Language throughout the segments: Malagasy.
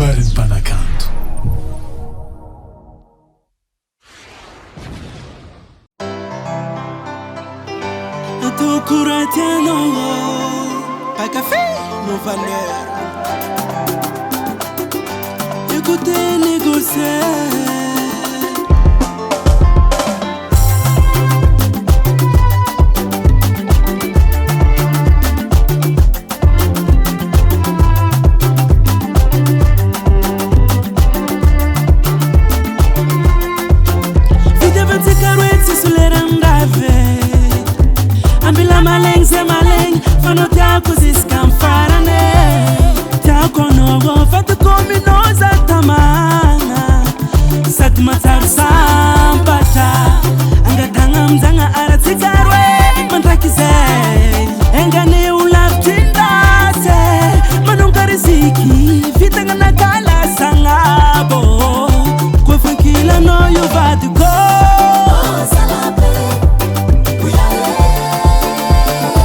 kabarin'ny mpanakanto. Pas café, nos valeurs. Écoutez, négocier. Vida vete caruete sulerandave. Ambila maleng ze maleng. Fano tako ziskan farane. Tako nogo fatu komi noza tamanga. Sat matar sampata. Anga tanga mzanga aratikarwe. Mantakize. Enga ne ulaftinda se. Manunga riziki. Vitanga nakala sangabo. Kwa fankila no you bad go.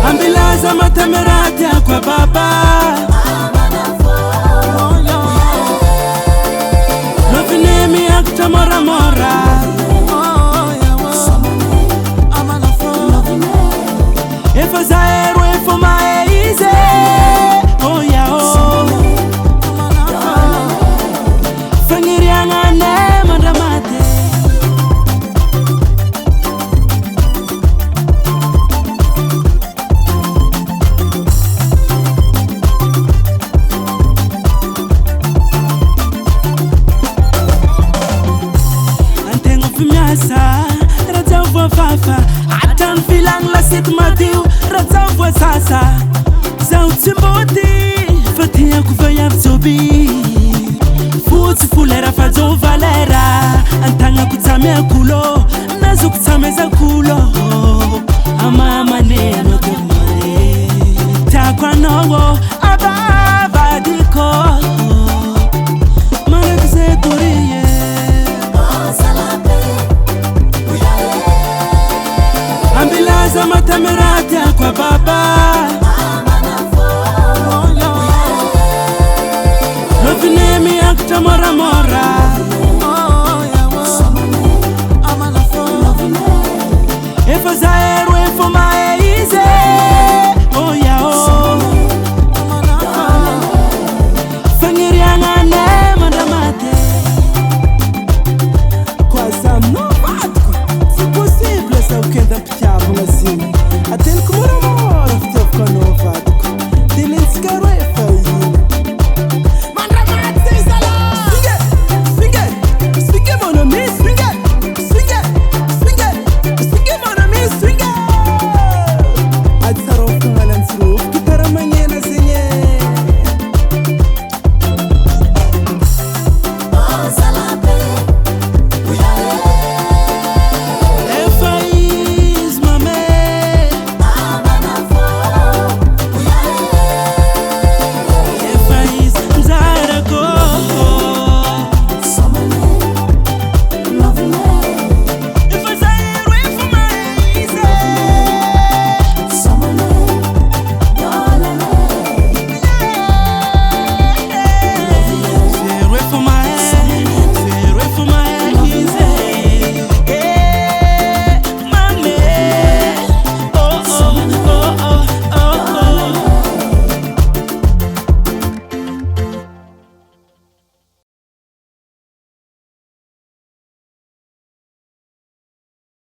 Ambilaza matemerati kwa baba. Lovinemi akta mora mora. Efo zaero efo maize. Oh ya oh. Fangirianga ne mandamate. Ratsavu fafa, atan filang lasit matiu. Ratsavu sasa, zau timboti. Fatia kufaya msobi. Fuzi fulera fazo valera. Antanga kutamea kulo, nazu kutameza kulo. Ama maneno kumare. Takwa nogo,